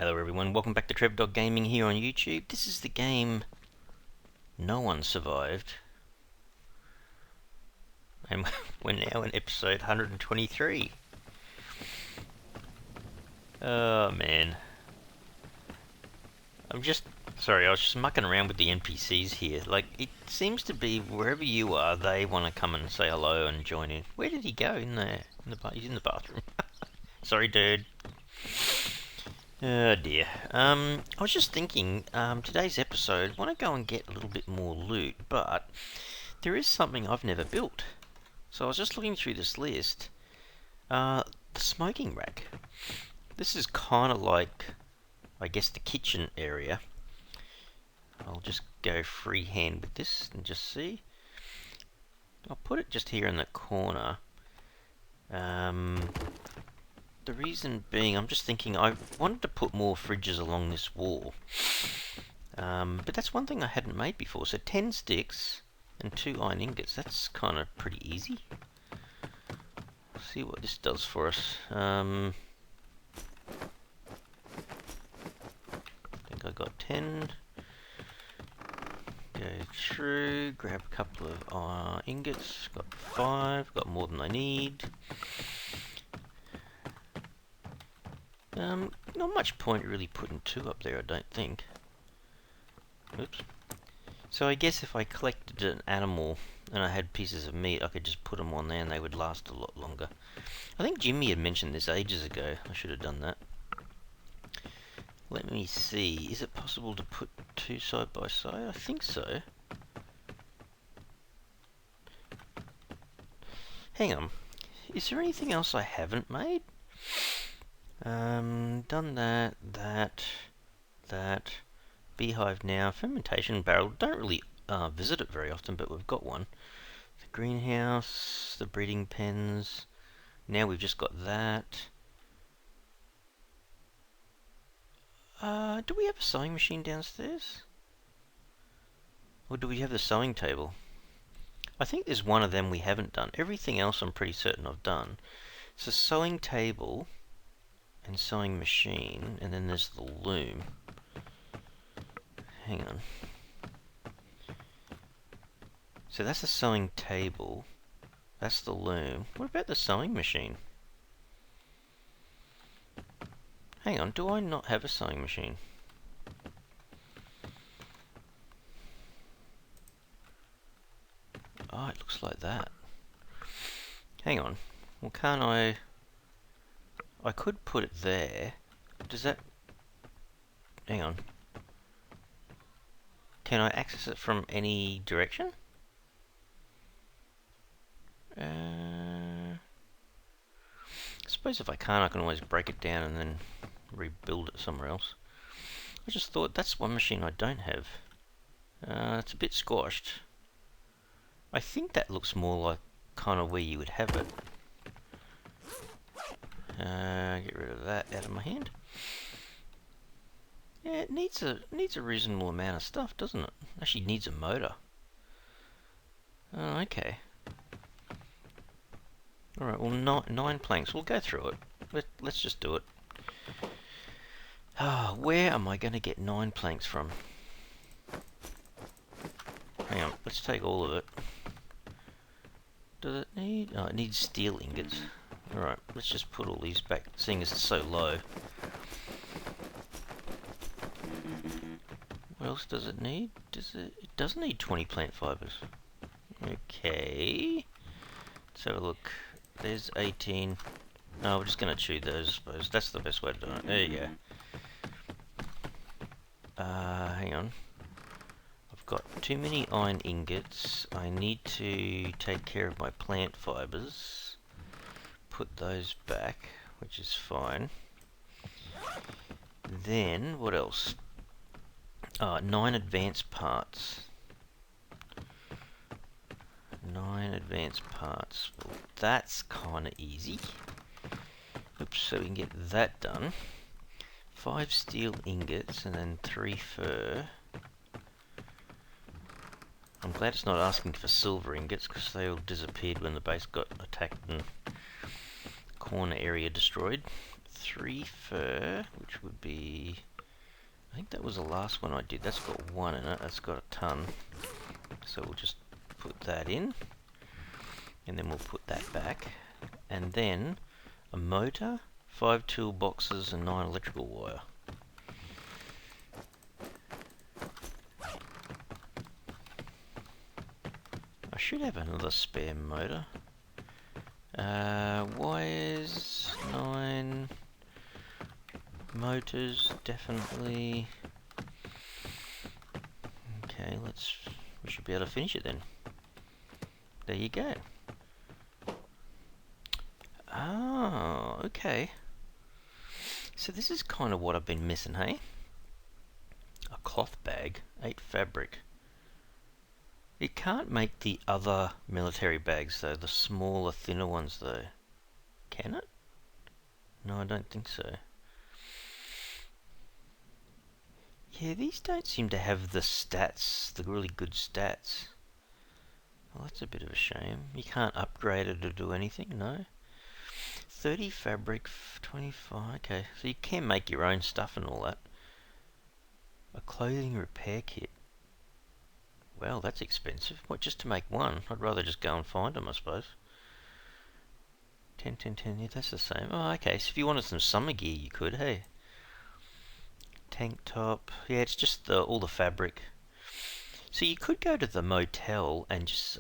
Hello everyone, welcome back to TrevDog Gaming here on YouTube. This is the game No One Survived. And we're now in episode 123. Oh man. I was just mucking around with the NPCs here. Like, it seems to be wherever you are, they want to come and say hello and join in. Where did he go? He's in the bathroom. Sorry dude. Oh dear. I was just thinking, today's episode, I want to go and get a little bit more loot, but there is something I've never built. So I was just looking through this list. The smoking rack. This is kind of like, I guess, the kitchen area. I'll just go freehand with this and just see. I'll put it just here in the corner. The reason being, I'm just thinking I wanted to put more fridges along this wall. But that's one thing I hadn't made before. So 10 sticks and 2 iron ingots. That's kind of pretty easy. Let's see what this does for us. I think I got 10. Go through, grab a couple of ingots. Got 5. Got more than I need. Not much point really putting 2 up there, I don't think. Oops. So I guess if I collected an animal and I had pieces of meat, I could just put them on there and they would last a lot longer. I think Jimmy had mentioned this ages ago. I should have done that. Let me see. Is it possible to put 2 side by side? I think so. Hang on. Is there anything else I haven't made? Done that. Beehive now. Fermentation barrel. Don't really visit it very often, but we've got one. The greenhouse, the breeding pens. Now we've just got that. Do we have a sewing machine downstairs? Or do we have the sewing table? I think there's one of them we haven't done. Everything else I'm pretty certain I've done. So sewing table and sewing machine, and then there's the loom. Hang on. So that's the sewing table. That's the loom. What about the sewing machine? Hang on, do I not have a sewing machine? Oh, it looks like that. Hang on. Well, can't I could put it there. Does that... Hang on. Can I access it from any direction? I suppose if I can't, I can always break it down and then rebuild it somewhere else. I just thought that's one machine I don't have. It's a bit squashed. I think that looks more like kind of where you would have it. Get rid of that out of my hand. Yeah, it needs a reasonable amount of stuff, doesn't it? Actually, needs a motor. Oh, okay. Alright, well, 9 planks. We'll go through it. Let's just do it. Where am I going to get 9 planks from? Hang on, let's take all of it. Does it need... Oh, it needs steel ingots. Alright, let's just put all these back, seeing as it's so low. What else does it need? It does need 20 plant fibers. Okay. Let's have a look. There's 18. No, we're just going to chew those, I suppose. That's the best way to do it. There you go. Hang on. I've got too many iron ingots. I need to take care of my plant fibers. Put those back, which is fine. Then, what else? 9 advanced parts. 9 advanced parts. Well, that's kind of easy. Oops, so we can get that done. 5 steel ingots and then 3 fur. I'm glad it's not asking for silver ingots because they all disappeared when the base got attacked and corner area destroyed. 3 fur, which would be, I think that was the last one I did. That's got 1 in it. That's got a ton. So we'll just put that in, and then we'll put that back, and then a motor, 5 toolboxes, and 9 electrical wire. I should have another spare motor. Wires, 9. Motors, definitely. Okay, we should be able to finish it then. There you go. Oh, okay. So this is kind of what I've been missing, hey? A cloth bag, 8 fabric. It can't make the other military bags though, the smaller, thinner ones though. Can it? No, I don't think so. Yeah, these don't seem to have the stats, the really good stats. Well, that's a bit of a shame. You can't upgrade it or do anything, no? 30 fabric, 25, okay. So you can make your own stuff and all that. A clothing repair kit. Well, that's expensive. What, just to make one? I'd rather just go and find them, I suppose. 10, 10, 10, yeah, that's the same. Oh, okay, so if you wanted some summer gear, you could, hey? Tank top. Yeah, it's just all the fabric. So you could go to the motel and just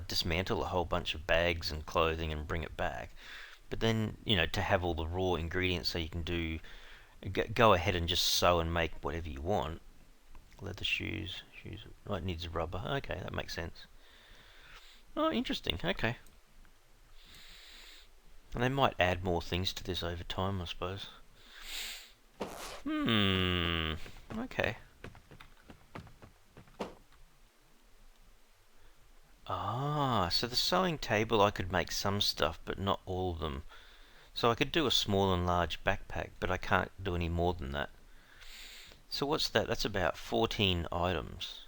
dismantle a whole bunch of bags and clothing and bring it back. But then, to have all the raw ingredients so you can go ahead and just sew and make whatever you want. Leather shoes. Oh, it needs rubber. Okay, that makes sense. Oh, interesting. Okay. And they might add more things to this over time, I suppose. Okay. Ah, so the sewing table I could make some stuff, but not all of them. So I could do a small and large backpack, but I can't do any more than that. So what's that? That's about 14 items.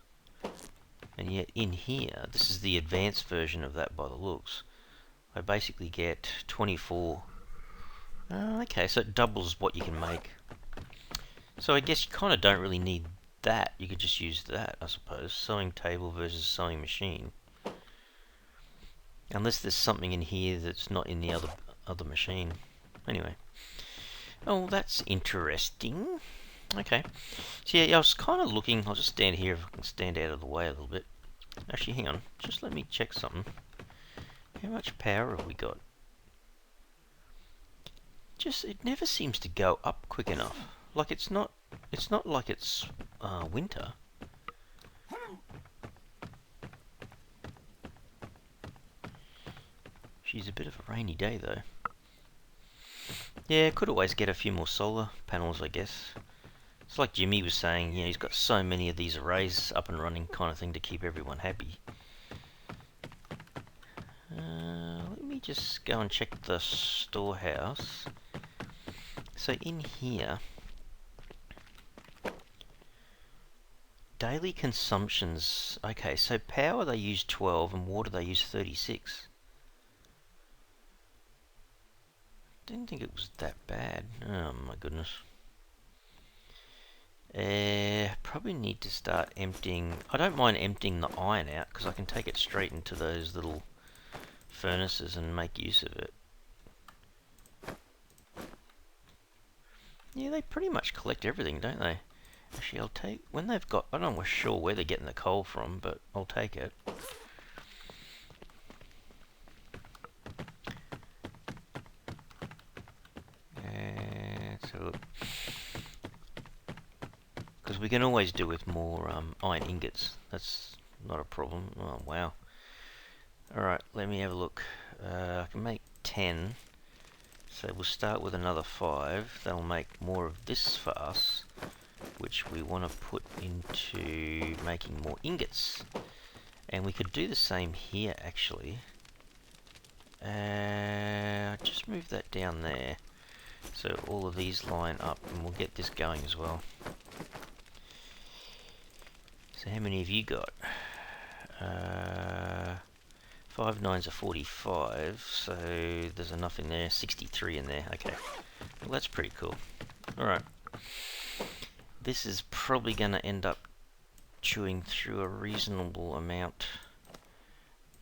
And yet in here, this is the advanced version of that by the looks. I basically get 24. Okay, so it doubles what you can make. So I guess you kind of don't really need that. You could just use that, I suppose. Sewing table versus sewing machine. Unless there's something in here that's not in the other machine. Anyway. Oh, that's interesting. Okay. So yeah, I was kind of looking. I'll just stand here if I can stand out of the way a little bit. Actually, hang on. Just let me check something. How much power have we got? It never seems to go up quick enough. Like it's not like it's winter. She's a bit of a rainy day though. Yeah, could always get a few more solar panels, I guess. It's like Jimmy was saying, he's got so many of these arrays up and running kind of thing to keep everyone happy. Let me just go and check the storehouse. So in here, daily consumptions. Okay, so power they use 12 and water they use 36. Didn't think it was that bad. Oh my goodness. Probably need to start emptying. I don't mind emptying the iron out because I can take it straight into those little furnaces and make use of it. Yeah, they pretty much collect everything, don't they? Actually, I'll take when they've got. I'm not sure where they're getting the coal from, but I'll take it. So, because we can always do with more iron ingots. That's not a problem. Oh wow. Alright, let me have a look. I can make 10. So we'll start with another 5. That'll make more of this for us, which we want to put into making more ingots. And we could do the same here, actually. Just move that down there. So all of these line up, and we'll get this going as well. So how many have you got? 5 9s are 45, so there's enough in there. 63 in there. Okay, Well, that's pretty cool. Alright. This is probably going to end up chewing through a reasonable amount.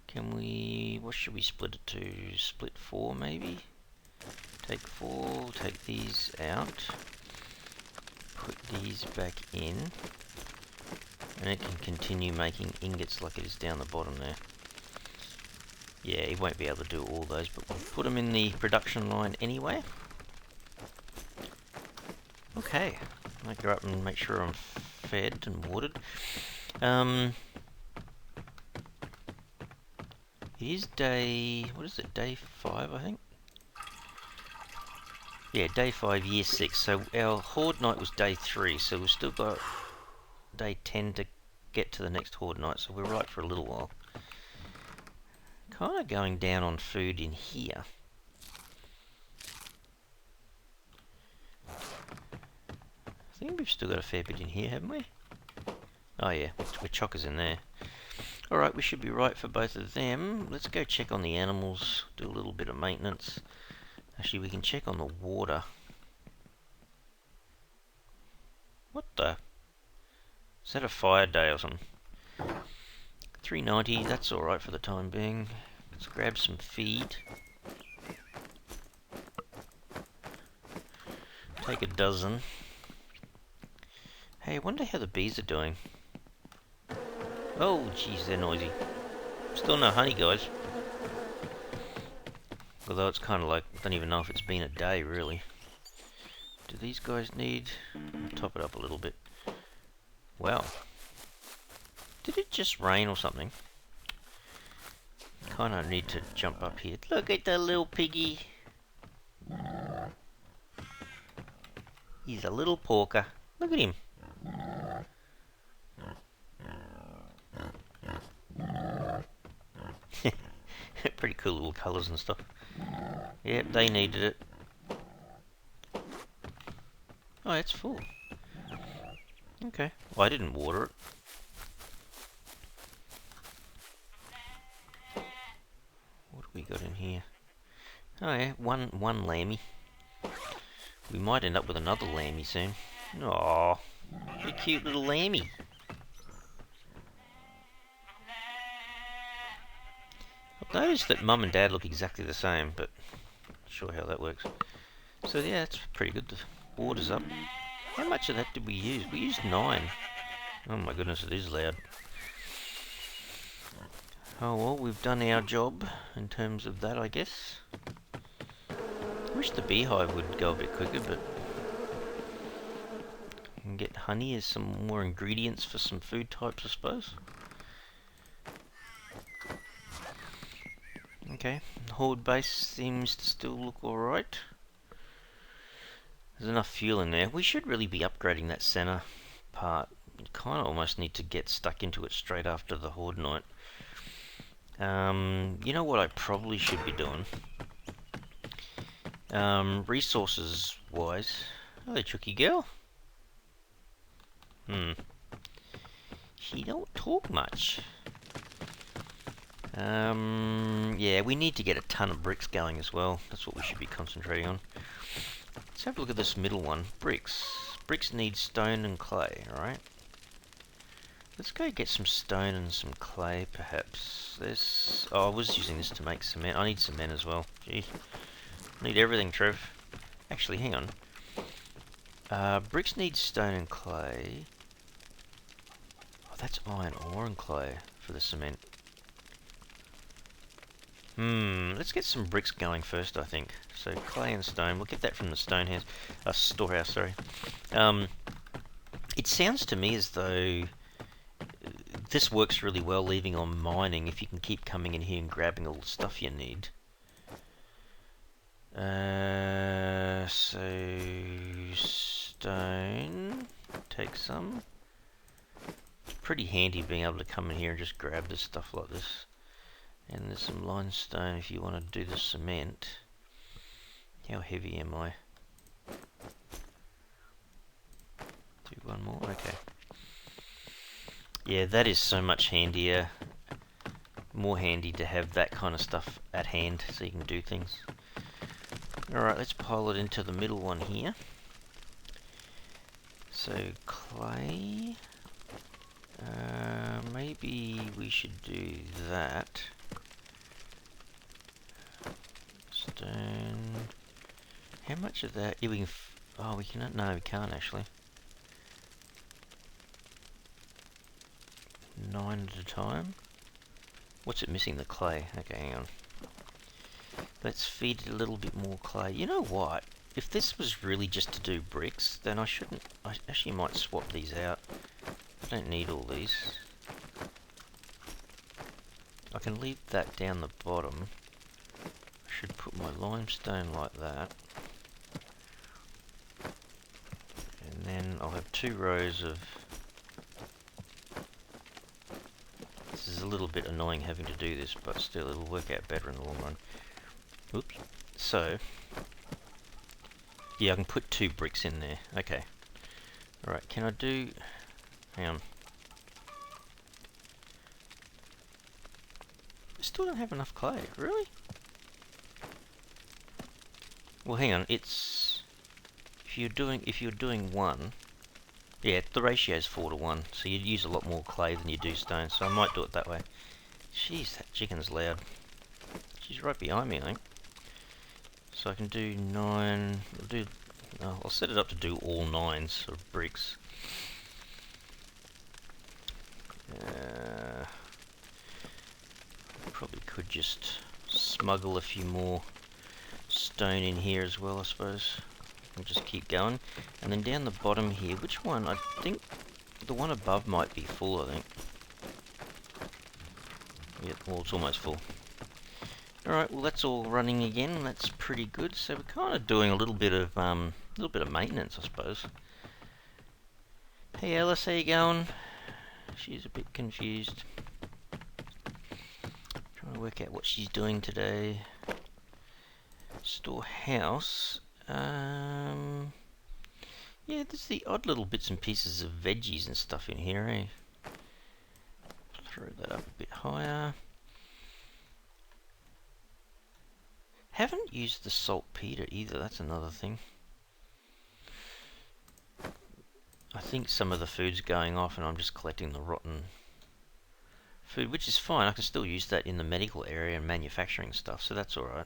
Can we... what should we split it to? Split 4 maybe? Take 4, take these out. Put these back in. And it can continue making ingots like it is down the bottom there. Yeah, he won't be able to do all those, but we'll put them in the production line anyway. Okay, I'll go up and make sure I'm fed and watered. It is day... what is it? Day 5, I think? Yeah, day 5, year 6. So our horde night was day 3, so we've still got day 10 to get to the next horde night, so we're right for a little while. Kind of going down on food in here. I think we've still got a fair bit in here, haven't we? Oh yeah, we're chockers in there. Alright, we should be right for both of them. Let's go check on the animals, do a little bit of maintenance. Actually, we can check on the water. What the? Is that a fire day or something? 390, that's alright for the time being. Let's grab some feed. Take a dozen. Hey, I wonder how the bees are doing. Oh, jeez, they're noisy. Still no honey, guys. Although it's kind of like, I don't even know if it's been a day, really. Do these guys need... top it up a little bit. Wow. Did it just rain or something? Kind of need to jump up here. Look at the little piggy. He's a little porker. Look at him. Pretty cool little colours and stuff. Yep, they needed it. Oh, it's full. Okay. Well, I didn't water it. What do we got in here? Oh yeah, one lammy. We might end up with another lammy soon. Aww, what a cute little lammy. I've noticed that Mum and Dad look exactly the same, but not sure how that works. So yeah, it's pretty good. The water's up. How much of that did we use? We used 9. Oh my goodness, it is loud. Oh well, we've done our job in terms of that, I guess. I wish the beehive would go a bit quicker, but... we can get honey as some more ingredients for some food types, I suppose. Okay, the horde base seems to still look alright. There's enough fuel in there. We should really be upgrading that center part. We kind of almost need to get stuck into it straight after the horde night. You know what I probably should be doing? Resources wise. Hello, Chucky girl. She don't talk much. Yeah, we need to get a ton of bricks going as well. That's what we should be concentrating on. Let's have a look at this middle one. Bricks. Bricks need stone and clay, alright? Let's go get some stone and some clay, perhaps. There's... oh, I was using this to make cement. I need cement as well. Jeez. Need everything, Trev. Actually, hang on. Bricks need stone and clay. Oh, that's iron ore and clay for the cement. Let's get some bricks going first, I think. So clay and stone. We'll get that from the stonehouse, storehouse. Sorry. It sounds to me as though this works really well, leaving on mining. If you can keep coming in here and grabbing all the stuff you need. So stone. Take some. It's pretty handy being able to come in here and just grab this stuff like this. And there's some limestone if you want to do the cement. How heavy am I? Do one more? Okay. Yeah, that is so much handier. More handy to have that kind of stuff at hand so you can do things. Alright, let's pile it into the middle one here. So, clay. Maybe we should do that. Stone. How much of that? Yeah, we can. Oh, we cannot. No, we can't actually. 9 at a time. What's it missing? The clay. Okay, hang on. Let's feed it a little bit more clay. You know what? If this was really just to do bricks, then I shouldn't. I actually might swap these out. I don't need all these. I can leave that down the bottom. I should put my limestone like that. And then I'll have 2 rows of... This is a little bit annoying having to do this, but still it'll work out better in the long run. Oops. So... Yeah, I can put 2 bricks in there. Okay. Alright, can I do... Hang on. I still don't have enough clay. Really? Well, hang on. It's... If you're doing 1... Yeah, the ratio is 4 to 1, so you'd use a lot more clay than you do stone, so I might do it that way. Jeez, that chicken's loud. She's right behind me, I think. So I can do 9... I'll set it up to do all 9s of bricks. Probably could just smuggle a few more stone in here as well, I suppose. And just keep going. And then down the bottom here, which one? I think the one above might be full, I think. Yeah, well, it's almost full. Alright, well that's all running again. That's pretty good. So we're kind of doing a little bit of maintenance, I suppose. Hey Alice, how you going? She's a bit confused. Trying to work out what she's doing today. Storehouse. Yeah, there's the odd little bits and pieces of veggies and stuff in here, eh? Throw that up a bit higher. Haven't used the saltpeter either, that's another thing. I think some of the food's going off and I'm just collecting the rotten food, which is fine. I can still use that in the medical area and manufacturing stuff, so that's alright.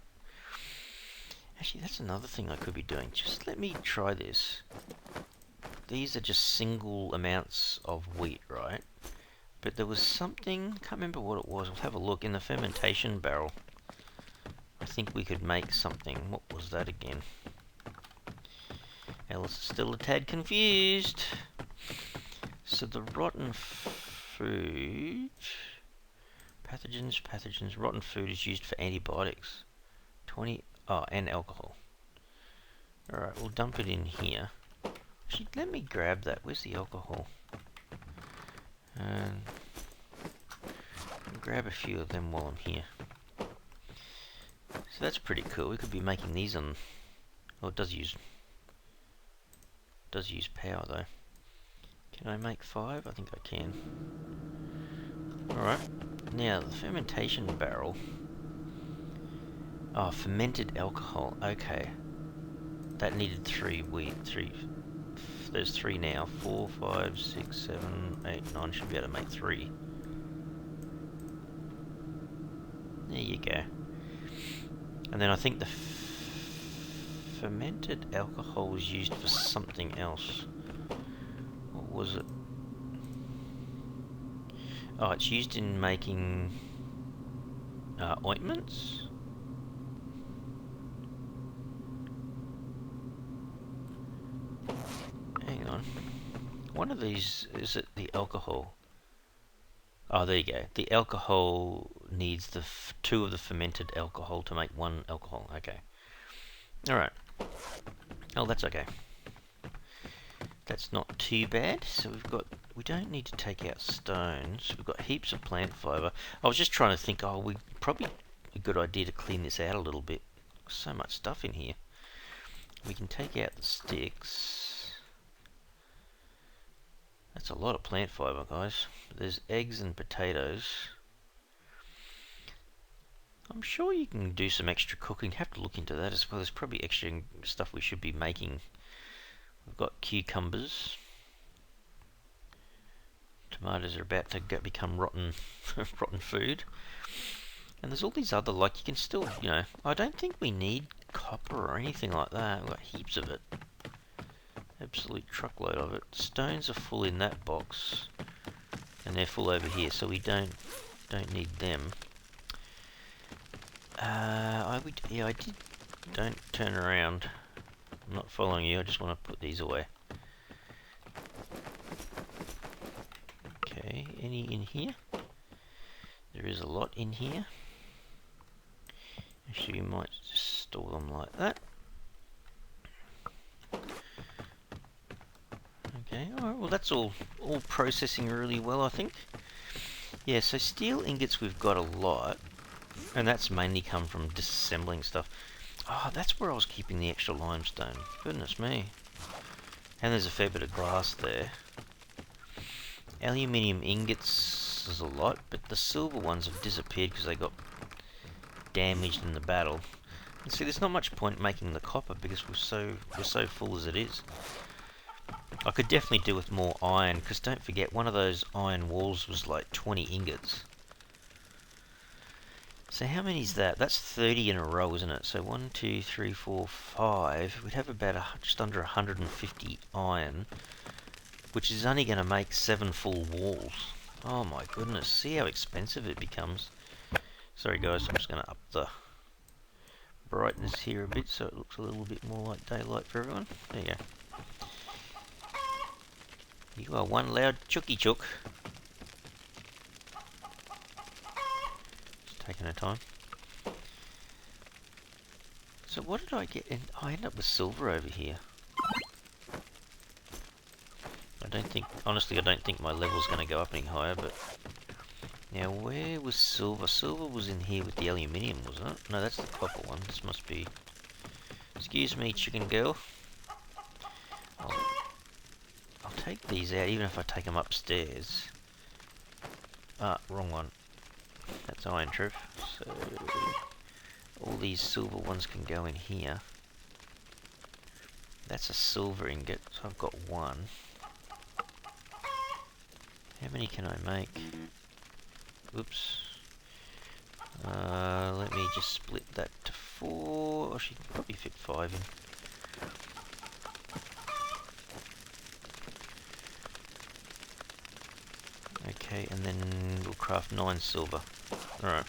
Actually, that's another thing I could be doing. Just let me try this. These are just single amounts of wheat, right? But there was something, can't remember what it was. I'll have a look in the fermentation barrel. I think we could make something. What was that again? Alice is still a tad confused. So the rotten food... Pathogens. Rotten food is used for antibiotics. 20... Oh, and alcohol. Alright, we'll dump it in here. Actually, let me grab that. Where's the alcohol? And grab a few of them while I'm here. So that's pretty cool. We could be making these on... Oh, it does use power though. Can I make 5? I think I can. Alright. Now, the fermentation barrel. Oh, fermented alcohol. Okay. That needed 3 wheat. 3. There's 3 now. 4, 5, 6, 7, 8, 9. Should be able to make 3. There you go. And then I think the fermented alcohol was used for something else. What was it? Oh, it's used in making ointments? Hang on. One of these, is it the alcohol? Oh, there you go. The alcohol needs the 2 of the fermented alcohol to make 1 alcohol. Okay. Alright. Oh, that's okay. That's not too bad. So we don't need to take out stones. We've got heaps of plant fibre. I was just trying to think, we probably a good idea to clean this out a little bit. So much stuff in here. We can take out the sticks. That's a lot of plant fibre, guys. There's eggs and potatoes. I'm sure you can do some extra cooking. Have to look into that as well. There's probably extra stuff we should be making. We've got cucumbers. Tomatoes are about to become rotten, rotten food. And there's all these other, like, you can still, I don't think we need copper or anything like that. We've got heaps of it. Absolute truckload of it. Stones are full in that box. And they're full over here, so we don't need them. I did. Don't turn around. I'm not following you. I just want to put these away. Okay, any in here? There is a lot in here. Actually, you might just store them like that. Okay, alright, well that's all processing really well, I think. Yeah, so steel ingots we've got a lot. And that's mainly come from disassembling stuff. Oh, that's where I was keeping the extra limestone. Goodness me. And there's a fair bit of glass there. Aluminium ingots is a lot, but the silver ones have disappeared because they got damaged in the battle. And see, there's not much point making the copper because we're so full as it is. I could definitely do with more iron, because don't forget, one of those iron walls was like 20 ingots. So how many is that? That's 30 in a row, isn't it? So 1, 2, 3, 4, 5. We'd have about just under 150 iron, which is only going to make 7 full walls. Oh my goodness, see how expensive it becomes. Sorry guys, I'm just going to up the brightness here a bit so it looks a little bit more like daylight for everyone. There you go. You are one loud chooky chook. Just taking our time. So what did I get? I end up with silver over here. Honestly, I don't think my level's going to go up any higher, but... Now, where was silver? Silver was in here with the aluminium, wasn't it? No, that's the copper one. This must be... Excuse me, chicken girl. I'll take these out, even if I take them upstairs. Ah, wrong one. That's iron truth. So, all these silver ones can go in here. That's a silver ingot, so I've got one. How many can I make? Oops. Let me just split that to 4. Or she can probably fit 5 in. Okay, and then we'll craft 9 silver. Alright.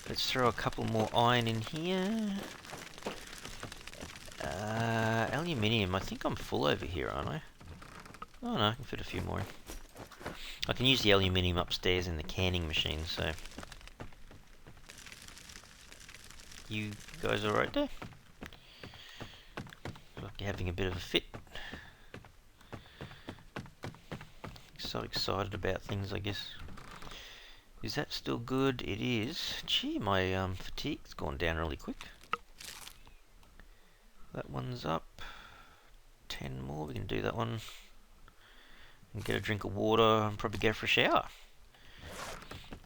Let's throw a couple more iron in here. Aluminium. I think I'm full over here, aren't I? Oh no, I can fit a few more in. I can use the aluminium upstairs in the canning machine, so... You guys alright there? Look like you're having a bit of a fit. So excited about things, I guess. Is that still good? It is. Gee, my fatigue's gone down really quick. That one's up. 10 more, we can do that one. And get a drink of water and probably go for a shower.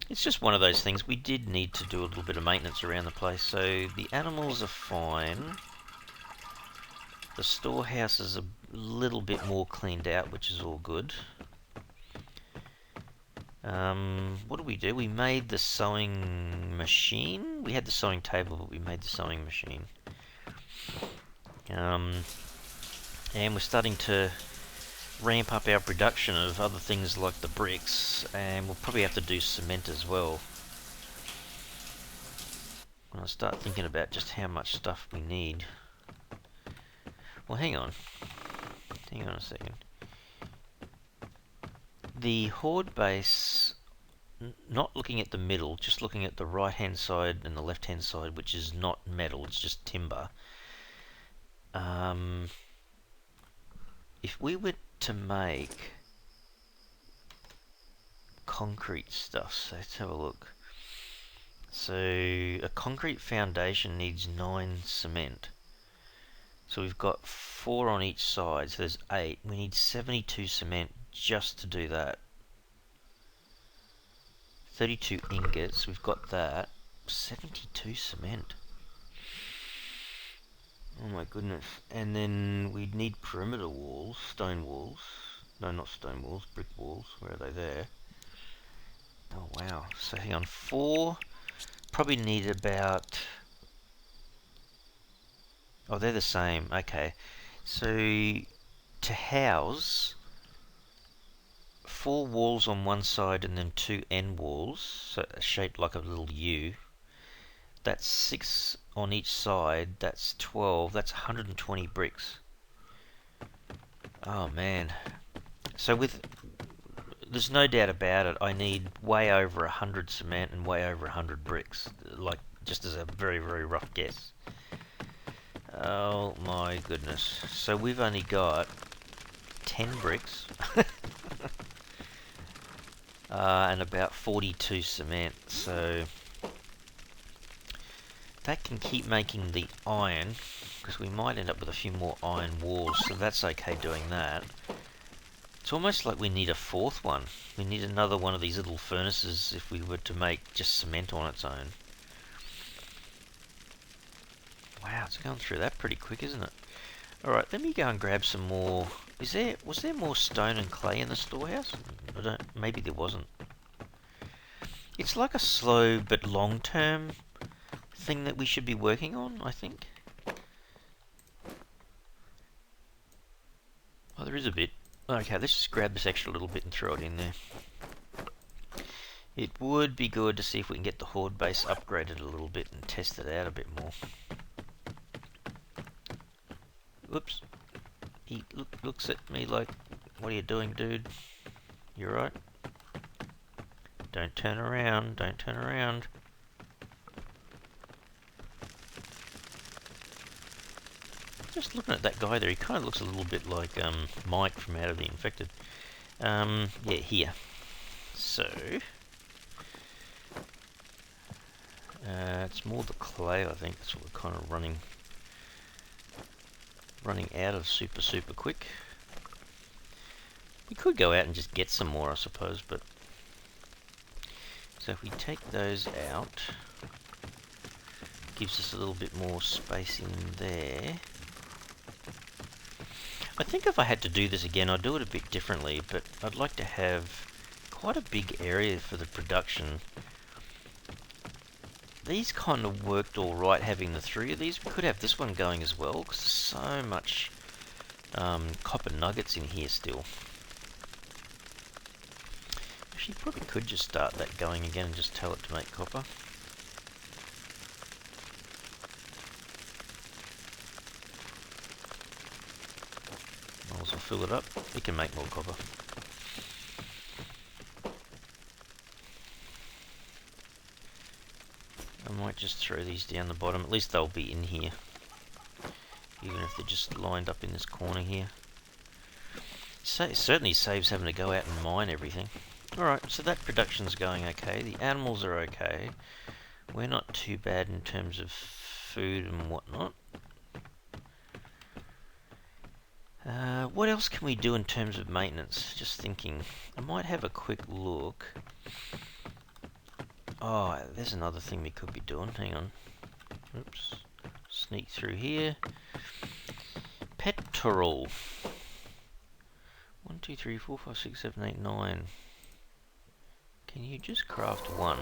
It's just one of those things. We did need to do a little bit of maintenance around the place. So the animals are fine. The storehouse is a little bit more cleaned out, which is all good. What did we do? We made the sewing machine. We had the sewing table, but we made the sewing machine. And we're starting to ramp up our production of other things like the bricks, and we'll probably have to do cement as well. When I start thinking about just how much stuff we need. Well, hang on a second. The horde base, not looking at the middle, just looking at the right hand side and the left hand side, which is not metal, it's just timber. If we were to make concrete stuff, so let's have a look. So a concrete foundation needs 9 cement. So we've got 4 on each side, so there's 8. We need 72 cement just to do that. 32 ingots, we've got that. 72 cement. Oh my goodness. And then we'd need perimeter walls, stone walls. No, not stone walls, brick walls. Where are they? There. Oh wow. So hang on, 4. Probably need about... Oh, they're the same. Okay. So to house 4 walls on one side and then 2 end walls, so shaped like a little U. That's 6 on each side. That's 12. That's 120 bricks. Oh man. So there's no doubt about it, I need way over 100 cement and way over 100 bricks. Like, just as a very, very rough guess. Oh my goodness. So we've only got 10 bricks. And about 42 cement. So that can keep making the iron, because we might end up with a few more iron walls, so that's okay doing that. It's almost like we need a 4th one. We need another one of these little furnaces if we were to make just cement on its own. Wow, it's going through that pretty quick, isn't it? Alright, let me go and grab some more. Was there more stone and clay in the storehouse? Maybe there wasn't. It's like a slow but long-term thing that we should be working on, I think. Oh, there is a bit. Okay, let's just grab this extra little bit and throw it in there. It would be good to see if we can get the horde base upgraded a little bit and test it out a bit more. Whoops. He looks at me like, what are you doing, dude? You alright? Don't turn around, don't turn around. Just looking at that guy there, he kind of looks a little bit like Mike from Out of the Infected. Yeah, here. So... it's more the clay, I think. That's what we're kind of running out of super quick. We could go out and just get some more, I suppose, but... So if we take those out, gives us a little bit more space in there. I think if I had to do this again, I'd do it a bit differently, but I'd like to have quite a big area for the production. These kind of worked alright having the 3 of these. We could have this one going as well, because there's so much copper nuggets in here still. Actually, probably could just start that going again and just tell it to make copper. Might as well fill it up. We can make more copper. I might just throw these down the bottom. At least they'll be in here, even if they're just lined up in this corner here. So it certainly saves having to go out and mine everything. Alright, so that production's going okay. The animals are okay. We're not too bad in terms of food and whatnot. What else can we do in terms of maintenance? Just thinking. I might have a quick look. Oh, there's another thing we could be doing. Hang on. Oops. Sneak through here. Petrol. 1, 2, 3, 4, 5, 6, 7, 8, 9. Can you just craft 1?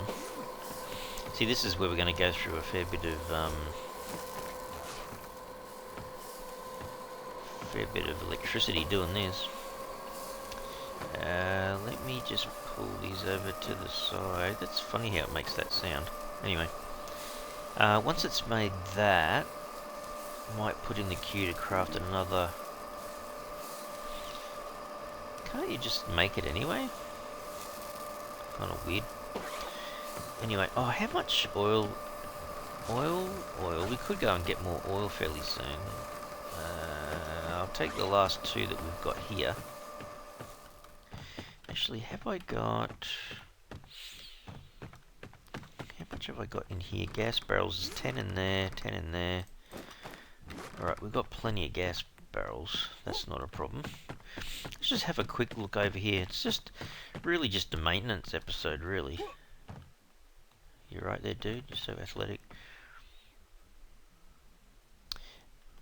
See, this is where we're going to go through a fair bit of electricity doing this. Let me just pull these over to the side. That's funny how it makes that sound. Anyway, once it's made that, I might put in the queue to craft another. Can't you just make it anyway? Kind of weird. Anyway, oh, how much oil? Oil. We could go and get more oil fairly soon. I'll take the last 2 that we've got here. Actually, have I got... How much have I got in here? Gas barrels is 10 in there, 10 in there. Alright, we've got plenty of gas barrels. That's not a problem. Let's just have a quick look over here. It's just really just a maintenance episode, really. You're right there, dude. You're so athletic.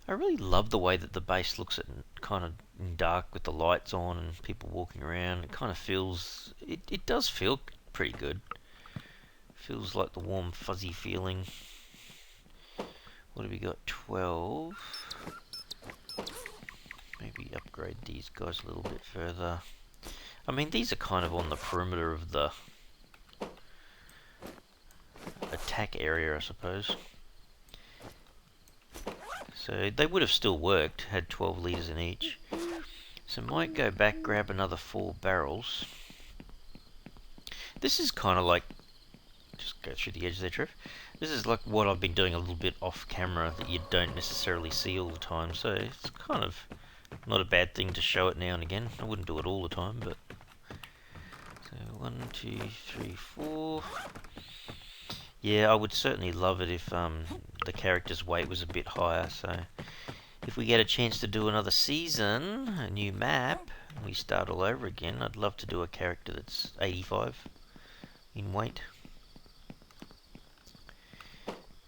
I really love the way that the base looks at kind of in dark with the lights on and people walking around. It kind of feels, it does feel pretty good. Feels like the warm fuzzy feeling. What have we got? 12. Maybe upgrade these guys a little bit further. I mean, these are kind of on the perimeter of the attack area, I suppose. So they would have still worked, had 12 litres in each. So might go back, grab another 4 barrels. This is kind of like, just go through the edge there, Trev. This is like what I've been doing a little bit off camera that you don't necessarily see all the time. So it's kind of not a bad thing to show it now and again. I wouldn't do it all the time, but... So 1, 2, 3, 4... Yeah, I would certainly love it if the character's weight was a bit higher. So if we get a chance to do another season, a new map, and we start all over again, I'd love to do a character that's 85 in weight.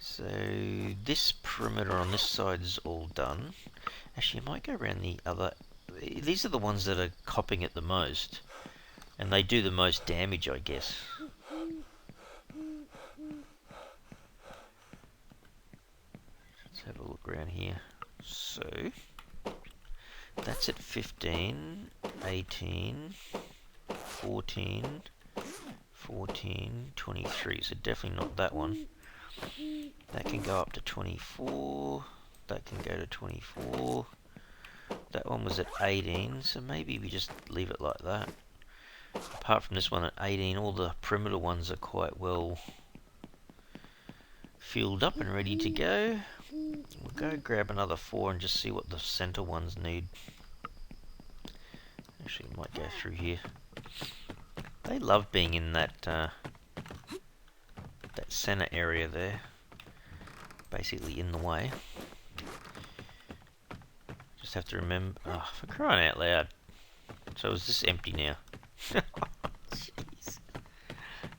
So this perimeter on this side is all done. Actually, I might go around the other... These are the ones that are copping it the most. And they do the most damage, I guess. Let's have a look around here. So, that's at 15, 18, 14, 14, 23. So definitely not that one. That can go up to 24. That can go to 24. That one was at 18, so maybe we just leave it like that. Apart from this one at 18, all the perimeter ones are quite well filled up and ready to go. We'll go grab another 4 and just see what the center ones need. Actually, I might go through here. They love being in that that center area there, basically in the way. Just have to remember. Oh, for crying out loud! So is this empty now? Jeez.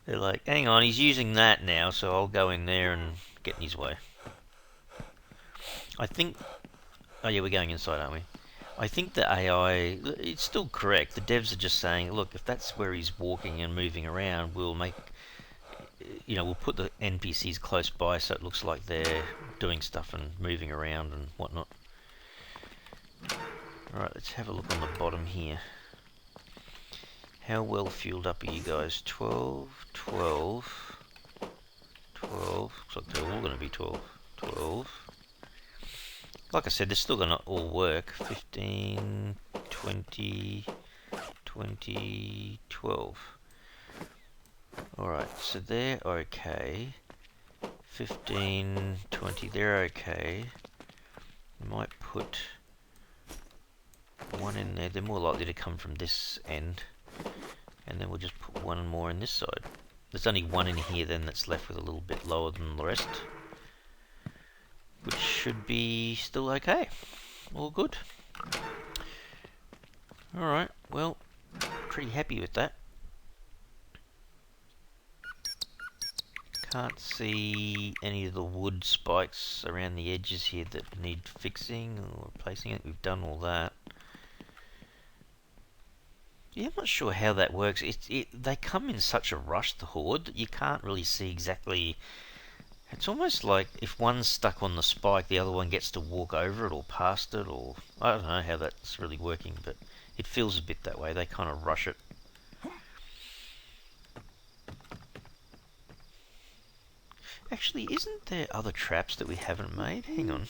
They're like, hang on, he's using that now, so I'll go in there and get in his way. I think... Oh yeah, we're going inside, aren't we? I think the AI... It's still correct. The devs are just saying, look, if that's where he's walking and moving around, we'll make... You know, we'll put the NPCs close by so it looks like they're doing stuff and moving around and whatnot. Alright, let's have a look on the bottom here. How well fueled up are you guys? 12, 12, 12. Looks like they're all going to be 12. 12. Like I said, they're still going to all work. 15, 20, 20, 12. Alright, so they're okay. 15, 20, they're okay. Might put one in there. They're more likely to come from this end. And then we'll just put one more in this side. There's only one in here then that's left with a little bit lower than the rest. Which should be still okay. All good. Alright, well, pretty happy with that. Can't see any of the wood spikes around the edges here that need fixing or replacing it. We've done all that. Yeah, I'm not sure how that works. They come in such a rush, the horde, that you can't really see exactly. It's almost like if one's stuck on the spike, the other one gets to walk over it or past it, or I don't know how that's really working, but it feels a bit that way. They kind of rush it. Actually, isn't there other traps that we haven't made? Hang on.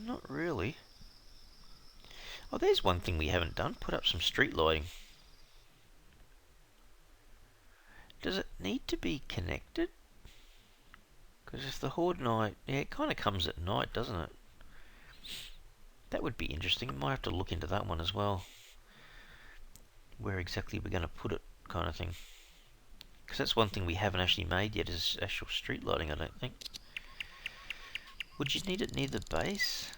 Not really. Oh, there's one thing we haven't done. Put up some street lighting. Does it need to be connected? Because if the horde night... Yeah, it kind of comes at night, doesn't it? That would be interesting. Might have to look into that one as well. Where exactly we're going to put it, kind of thing. Because that's one thing we haven't actually made yet, is actual street lighting, I don't think. Would you need it near the base?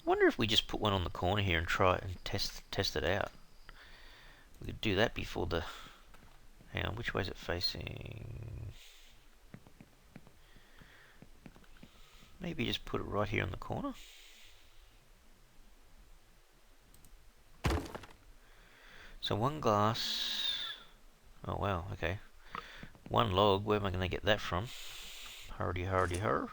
I wonder if we just put one on the corner here and try it and test it out. We could do that before the... Hang on, which way is it facing? Maybe just put it right here on the corner. So one glass... Oh wow, okay. One log, where am I going to get that from? Hardy, hardy, har.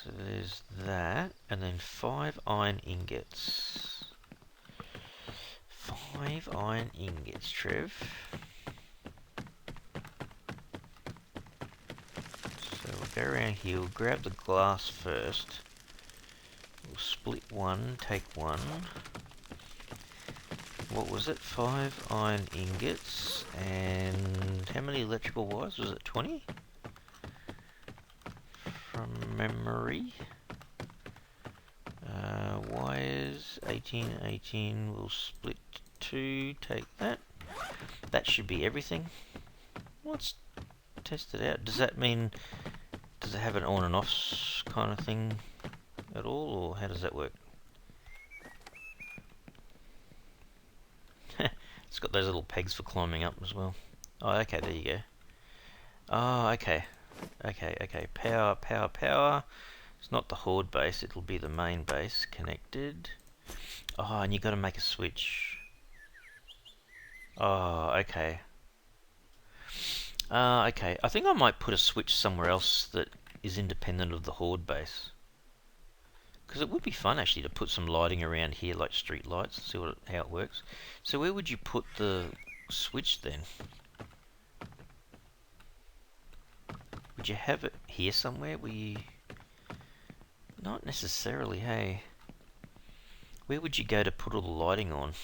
So there's that, and then 5 iron ingots. 5 iron ingots, Trev. So we'll go around here, we'll grab the glass first. We'll split one, take one. What was it? 5 iron ingots, and how many electrical wires? Was it 20? From memory. Wires, 18, 18, we'll split 2, take that. That should be everything. Let's test it out. Does that mean, does it have an on and off kind of thing at all, or how does that work? It's got those little pegs for climbing up as well. Oh, okay, there you go. Oh, okay. Okay. Power, power, power. It's not the horde base, it'll be the main base connected. Oh, and you got to make a switch. Oh, okay. Okay. I think I might put a switch somewhere else that is independent of the horde base. Because it would be fun actually to put some lighting around here, like street lights, and see how it works. So where would you put the switch then? Would you have it here somewhere? Not necessarily, hey. Where would you go to put all the lighting on?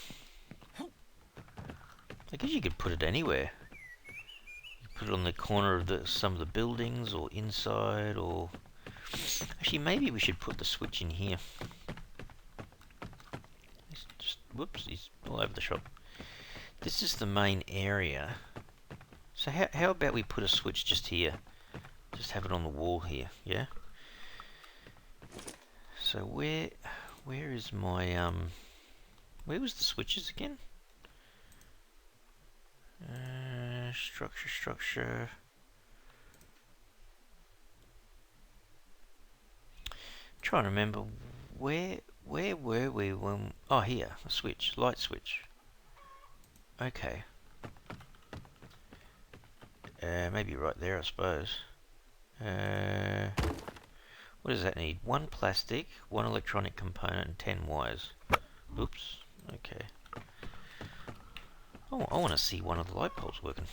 I guess you could put it anywhere. You put it on the corner of some of the buildings, or inside, or... Actually, maybe we should put the switch in here. Whoops, he's all over the shop. This is the main area. So how about we put a switch just here? Just have it on the wall here, yeah? So where is my, where was the switches again? Structure. Trying to remember where were we when... Oh, here, a switch, light switch. Okay. Maybe right there, I suppose. What does that need? 1 plastic, 1 electronic component, and 10 wires. Oops. Okay. Oh, I want to see one of the light bulbs working.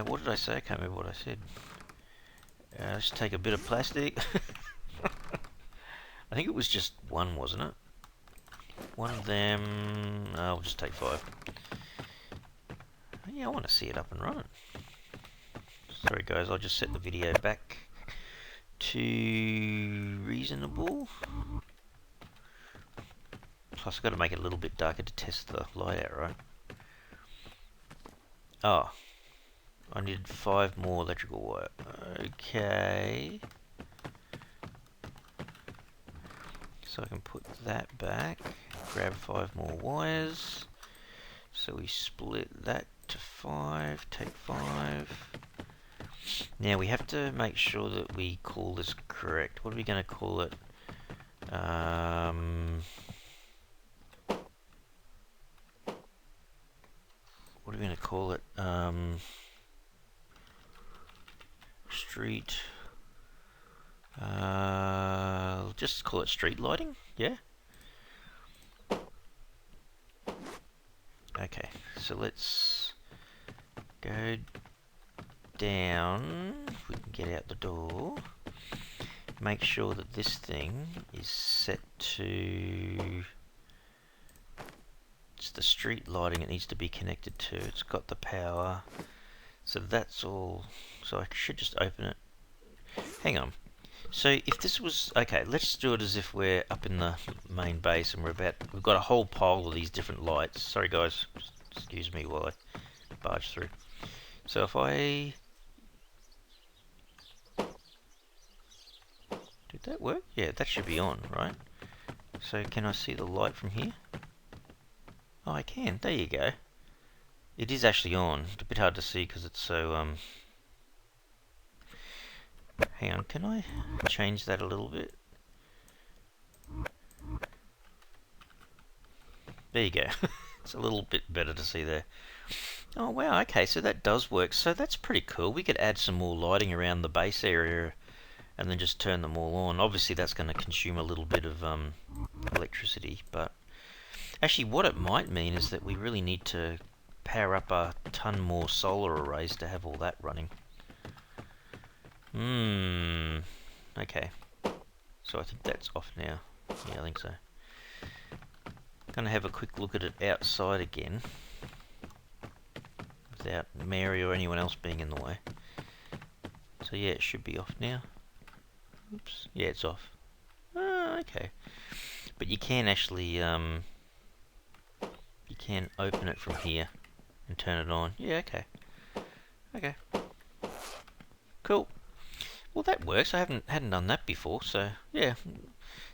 What did I say? I can't remember what I said. Let's take a bit of plastic. I think it was just 1, wasn't it? 1 of them. I'll just take 5. Yeah, I want to see it up and running. Sorry guys, I'll just set the video back to reasonable. Plus I've got to make it a little bit darker to test the light out, right? Oh, I need 5 more electrical wire. Okay. So I can put that back, grab 5 more wires. So we split that to 5, take 5. Now we have to make sure that we call this correct. What are we going to call it? What are we going to call it? Street. Just call it street lighting. Yeah. Okay. So let's go down. If we can get out the door. Make sure that this thing is set to... It's the street lighting it needs to be connected to. It's got the power. So that's all. So I should just open it. Hang on. So if this was... Okay, let's do it as if we're up in the main base and we've got a whole pile of these different lights. Sorry guys, just excuse me while I barge through. So if I Did that work? Yeah, that should be on, right? So can I see the light from here? Oh, I can. There you go. It is actually on. It's a bit hard to see because it's so, Hang on, can I change that a little bit? There you go. It's a little bit better to see there. Oh wow, okay, so that does work. So that's pretty cool. We could add some more lighting around the base area and then just turn them all on. Obviously that's going to consume a little bit of electricity, but actually what it might mean is that we really need to power up a ton more solar arrays to have all that running. Okay. So I think that's off now. Yeah, I think so. Gonna have a quick look at it outside again, without Mary or anyone else being in the way. So yeah, it should be off now. Oops. Yeah, it's off. Oh, okay. But you can actually, you can open it from here and turn it on. Yeah, okay. Okay. Cool. Well, that works. I hadn't done that before, so yeah.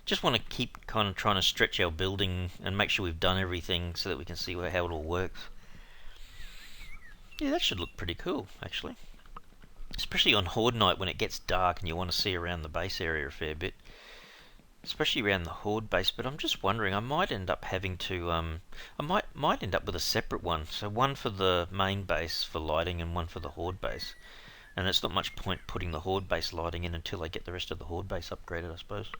Just want to keep kind of trying to stretch our building and make sure we've done everything so that we can see how it all works. Yeah, that should look pretty cool, actually. Especially on Horde night when it gets dark and you want to see around the base area a fair bit. Especially around the Horde base, but I'm just wondering, I might end up having to, I might end up with a separate one. So one for the main base for lighting and one for the Horde base. And it's not much point putting the Horde base lighting in until I get the rest of the Horde base upgraded, I suppose.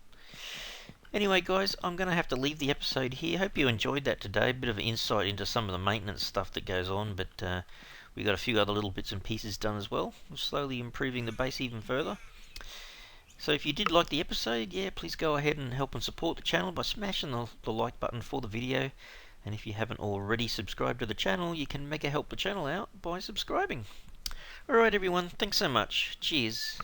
Anyway, guys, I'm going to have to leave the episode here. Hope you enjoyed that today. A bit of an insight into some of the maintenance stuff that goes on, but we got a few other little bits and pieces done as well. We're slowly improving the base even further. So if you did like the episode, yeah, please go ahead and help and support the channel by smashing the like button for the video. And if you haven't already subscribed to the channel, you can mega help the channel out by subscribing. Alright everyone, thanks so much. Cheers.